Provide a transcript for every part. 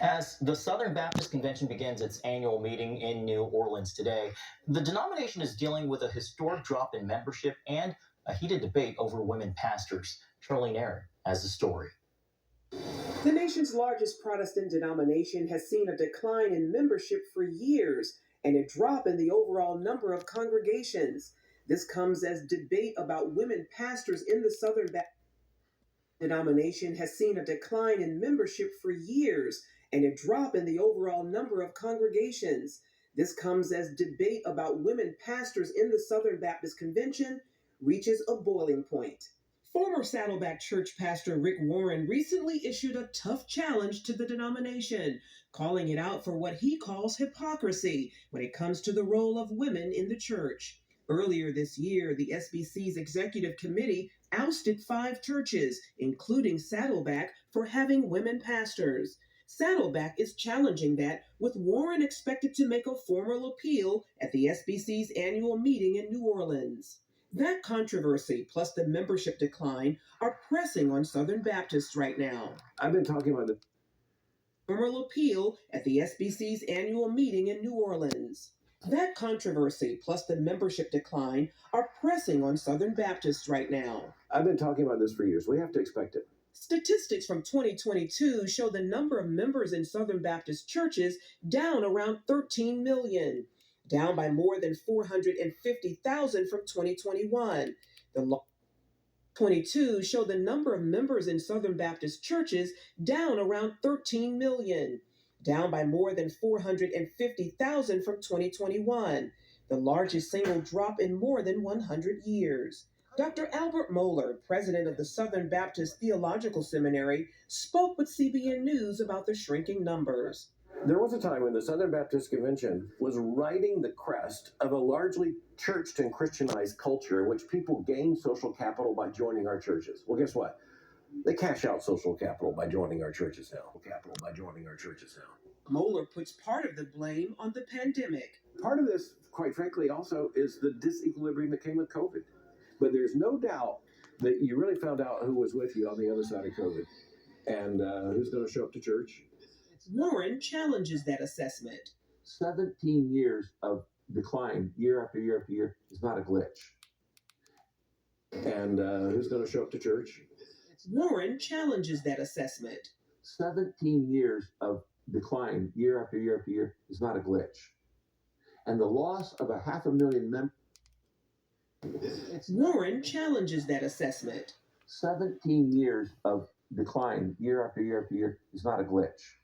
As the Southern Baptist Convention begins its annual meeting in New Orleans today, the denomination is dealing with a historic drop in membership and a heated debate over women pastors. Charlene Aaron has the story. The nation's largest Protestant denomination has seen a decline in membership for years and a drop in the overall number of congregations. This comes as debate about women pastors in the Southern Baptist denomination has seen a decline in membership for years and a drop in the overall number of congregations. This comes as debate about women pastors in the Southern Baptist Convention reaches a boiling point. Former Saddleback Church pastor Rick Warren recently issued a tough challenge to the denomination, calling it out for what he calls hypocrisy when it comes to the role of women in the church. Earlier this year, the SBC's executive committee ousted 5 churches, including Saddleback, for having women pastors. Saddleback is challenging that, with Warren expected to make a formal appeal at the SBC's annual meeting in New Orleans. That controversy, plus the membership decline, are pressing on Southern Baptists right now. I've been talking about the formal appeal at the SBC's annual meeting in New Orleans. That controversy, plus the membership decline, are pressing on Southern Baptists right now. I've been talking about this for years. We have to expect it. Statistics from 2022 show the number of members in Southern Baptist churches down around 13 million, down by more than 450,000 from 2021. The 22 show the number of members in Southern Baptist churches down around 13 million, down by more than 450,000 from 2021, the largest single drop in more than 100 years. Dr. Albert Mohler, president of the Southern Baptist Theological Seminary, spoke with CBN News about the shrinking numbers. There was a time when the Southern Baptist Convention was riding the crest of a largely churched and Christianized culture in which people gained social capital by joining our churches. Well, guess what? They cash out social capital by joining our churches now. Mohler puts part of the blame on the pandemic. Part of this, quite frankly, also is the disequilibrium that came with COVID. But there's no doubt that you really found out who was with you on the other side of COVID and who's going to show up to church. Warren challenges that assessment. 17 years of decline year after year after year is not a glitch. And who's going to show up to church? Warren challenges that assessment. 17 years of decline year after year after year is not a glitch. And the loss of 500,000 members. Warren challenges that assessment. 17 years of decline year after year after year is not a glitch.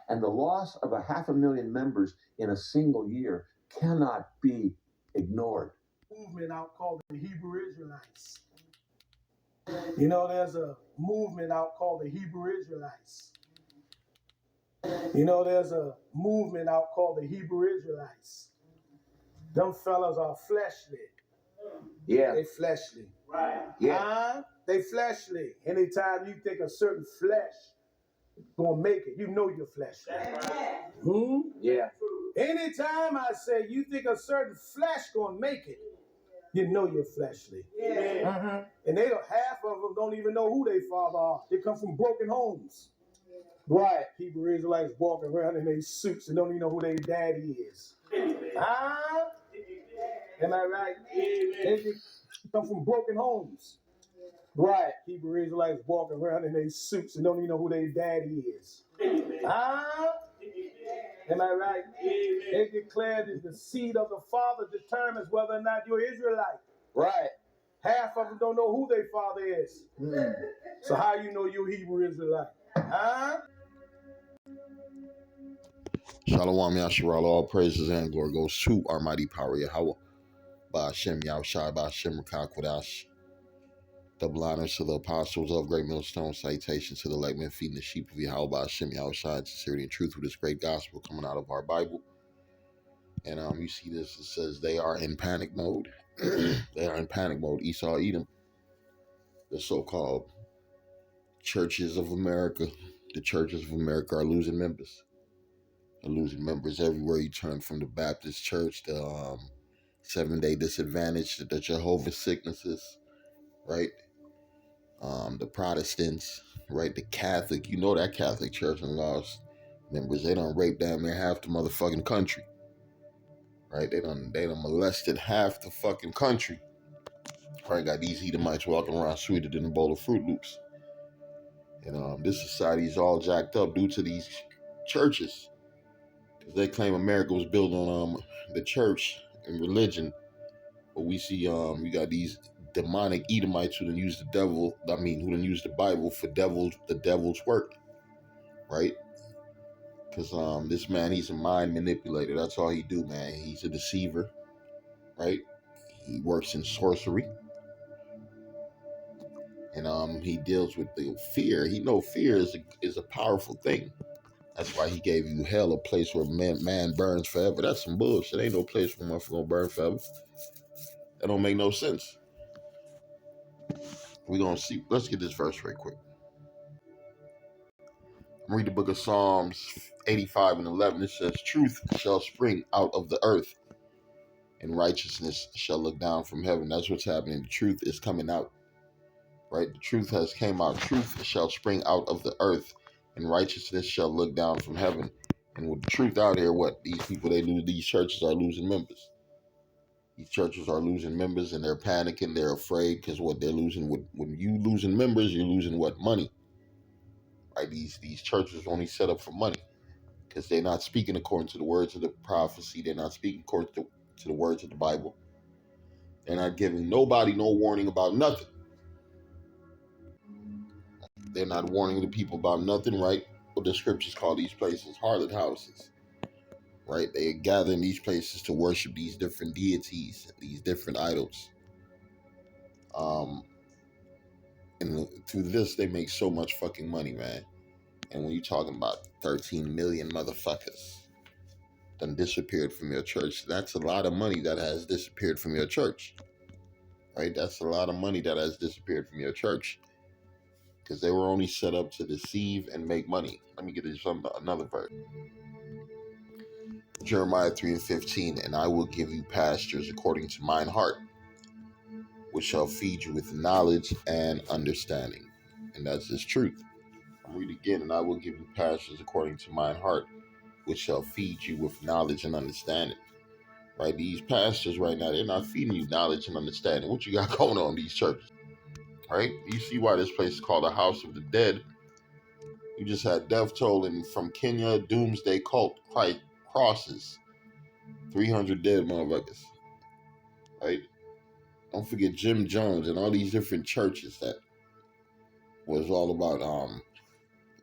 And the loss of 500,000 members in a single year cannot be ignored. Movement out called the Hebrew Israelites. You know, there's a movement out called the Hebrew Israelites. Them fellas are fleshly. Yeah. They fleshly. Right. Yeah. They fleshly. Anytime you think a certain flesh gonna make it, you know you're fleshly. Yeah. Anytime I say you think a certain flesh gonna make it, you know you're fleshly. Yeah. And half of them don't even know who their father are. They come from broken homes. Right. Hebrew Israelites walking around in their suits and don't even know who their daddy is. Am I right? They come from broken homes. Right. Hebrew Israelites walking around in their suits and don't even know who their daddy is. Am I right? They declare that the seed of the father determines whether or not you're Israelite. Right. Half of them don't know who their father is. So how you know you're Hebrew Israelite? Shalom Yasharal, all praises and glory goes to our mighty power Yahweh. Ba'ashem Yahushai, Ba'ashem Rakah Kodash. Double honors to the apostles of Great Millstone, salutations to the elect men feeding the sheep of Yahweh, Ba'ashem Yahushai, sincerity and truth with this great gospel coming out of our Bible. And you see this, it says they are in panic mode. They are in panic mode. Esau, Edom, the so-called churches of America, the churches of America are losing members. They're losing members everywhere you turn, from the Baptist church, the Seventh-day Disadvantage, the Jehovah's Sicknesses, right? The Protestants, right? The Catholic, you know that Catholic Church and lost members. They done raped damn near half the motherfucking country. Right? They done molested half the fucking country. Right? Got these Edomites walking around sweeter than a bowl of Fruit Loops. And this society is all jacked up due to these churches. Because they claim America was built on the church and religion. But we see we got these demonic Edomites who done use the devil, who done use the Bible for the devil's work. Right? Because this man, he's a mind manipulator. That's all he do, man. He's a deceiver. Right? He works in sorcery. And he deals with the fear. He know fear is a powerful thing. That's why he gave you hell, a place where man burns forever. That's some bullshit. Ain't no place where motherfucker gonna burn forever. That don't make no sense. We gonna see. Let's get this verse right quick. Read the book of Psalms 85 and 11. It says, "Truth shall spring out of the earth, and righteousness shall look down from heaven." That's what's happening. The truth is coming out. Right? The truth has came out. Truth shall spring out of the earth, and righteousness shall look down from heaven. And with the truth out here, what these people, these churches are losing members. These churches are losing members, and they're panicking. They're afraid because what they're losing, when you losing members, you're losing what? Money. Right? These churches are only set up for money because they're not speaking according to the words of the prophecy. They're not speaking according to the words of the Bible. They're not giving nobody no warning about nothing. They're not warning the people about nothing, right? What the scriptures call these places harlot houses, right? They gather in these places to worship these different deities, these different idols. And through this, they make so much fucking money, man. And when you're talking about 13 million motherfuckers done disappeared from your church, that's a lot of money that has disappeared from your church, right? That's a lot of money that has disappeared from your church. Because they were only set up to deceive and make money. Let me get this another verse. Jeremiah 3:15, "And I will give you pastures according to mine heart, which shall feed you with knowledge and understanding." And that's His truth. I'll read again. "And I will give you pastures according to mine heart, which shall feed you with knowledge and understanding." Right? These pastors right now, they're not feeding you knowledge and understanding. What you got going on in these churches? Right? You see why this place is called a house of the dead. You just had death toll from Kenya, doomsday cult crosses. 300 dead motherfuckers. Right? Don't forget Jim Jones and all these different churches that was all about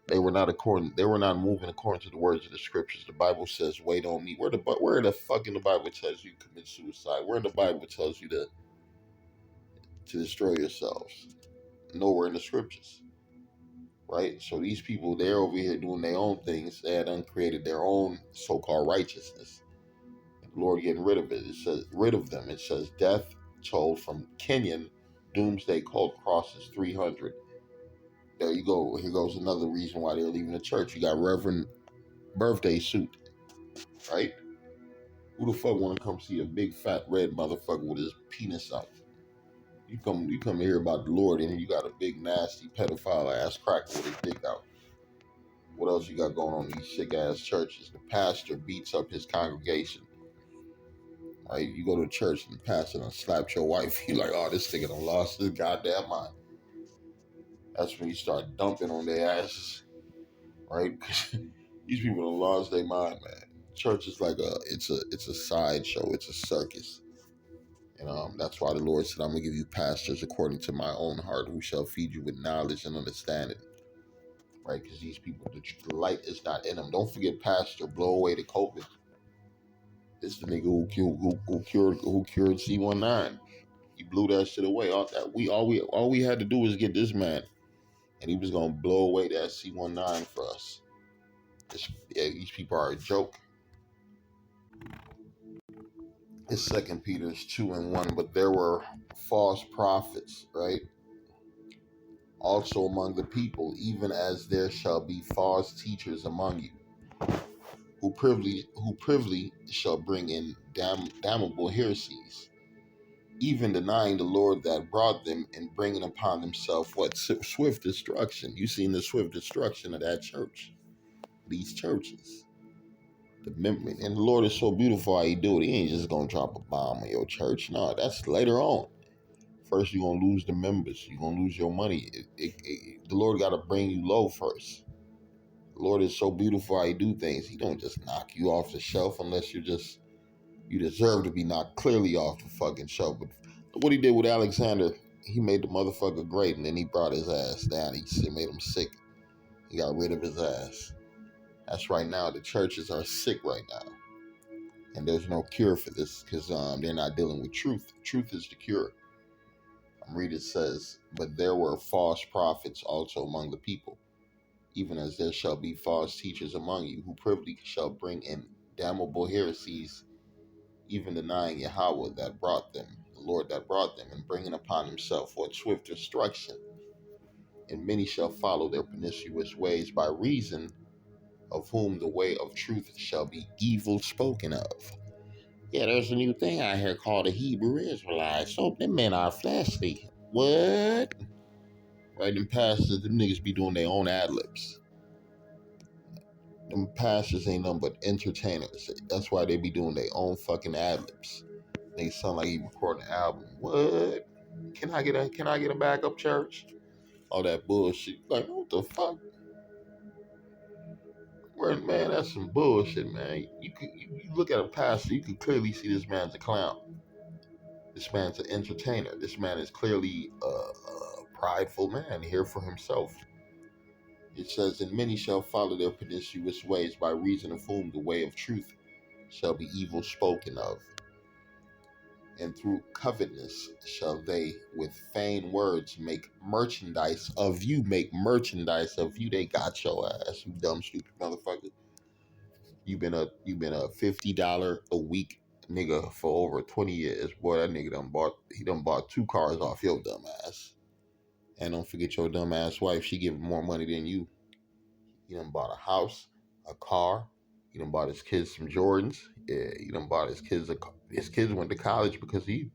they were not moving according to the words of the scriptures. The Bible says, "Wait on me." Where the fuck in the Bible tells you commit suicide? Where in the Bible tells you to destroy yourselves? Nowhere in the scriptures. Right? So these people, they're over here doing their own things. They had uncreated their own so-called righteousness. The Lord getting rid of it. It says, rid of them. It says, death told from Kenyan doomsday cult crosses 300. There you go. Here goes another reason why they're leaving the church. You got Reverend Birthday Suit. Right? Who the fuck want to come see a big fat red motherfucker with his penis out? You come to hear about the Lord, and you got a big nasty pedophile ass cracker with his dick out. What else you got going on in these sick ass churches? The pastor beats up his congregation. Right? You go to church and the pastor done slapped your wife. You like, oh, this nigga done lost his goddamn mind. That's when you start dumping on their asses. Right? These people done lost their mind, man. Church is like it's a sideshow. It's a circus. And that's why the Lord said, "I'm gonna give you pastors according to my own heart, who shall feed you with knowledge and understanding." Right? Because these people, the light is not in them. Don't forget, pastor, blow away the COVID. This the nigga who cured C19. He blew that shit away. All we had to do was get this man, and he was gonna blow away that C19 for us. These people are a joke. It's 2 Peter 2:1. "But there were false prophets," right? "Also among the people, even as there shall be false teachers among you, who privily shall bring in damnable heresies, even denying the Lord that brought them, and bringing upon themselves" what? Swift destruction. You seen the swift destruction of that church. these churches. And the Lord is so beautiful how he do it. He ain't just gonna drop a bomb on your church. No, that's later on. First, you're gonna lose the members. You're gonna lose your money. The Lord got to bring you low first. The Lord is so beautiful how he do things. He don't just knock you off the shelf unless you deserve to be knocked clearly off the fucking shelf. But what he did with Alexander, he made the motherfucker great, and then he brought his ass down. He made him sick. He got rid of his ass. That's right now. The churches are sick right now. And there's no cure for this because they're not dealing with truth. Truth is the cure. Read it says, but there were false prophets also among the people, even as there shall be false teachers among you, who privily shall bring in damnable heresies, even denying Yahweh that brought them, the Lord that brought them, and bringing upon himself what swift destruction. And many shall follow their pernicious ways, by reason of whom the way of truth shall be evil spoken of. Yeah, there's a new thing out here called the Hebrew Israelites. So them men are fleshly. What? Right, them pastors, them niggas be doing their own ad-libs. Them pastors ain't nothing but entertainers. That's why they be doing their own fucking ad-libs. They sound like you recording an album. What? Can I get a backup church? All that bullshit. Like, what the fuck? Man, that's some bullshit, man. You look at a pastor, you can clearly see this man's a clown. This man's an entertainer. This man is clearly a prideful man here for himself. It says, and many shall follow their pernicious ways, by reason of whom the way of truth shall be evil spoken of. And through covetousness shall they with vain words make merchandise of you. Make merchandise of you. They got your ass, you dumb, stupid motherfucker. You've been a $50 a week nigga for over 20 years. Boy, that nigga done bought 2 cars off your dumb ass. And don't forget your dumb ass wife, she giving more money than you. He done bought a house, a car. He done bought his kids some Jordans. Yeah, he done bought his kids his kids went to college because of you.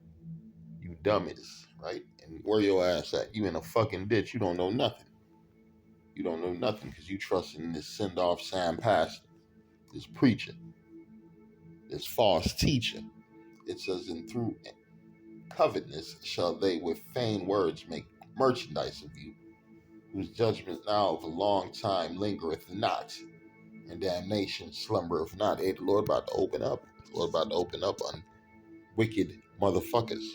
You dummies, right? And where your ass at? You in a fucking ditch. You don't know nothing. You don't know nothing because you trusting in this send-off Sam pastor, this preacher, this false teacher. It says, and through covetousness shall they with vain words make merchandise of you, whose judgment now of a long time lingereth not, and damnation slumbereth not. Hey, the Lord about to open up. The Lord about to open up on wicked motherfuckers.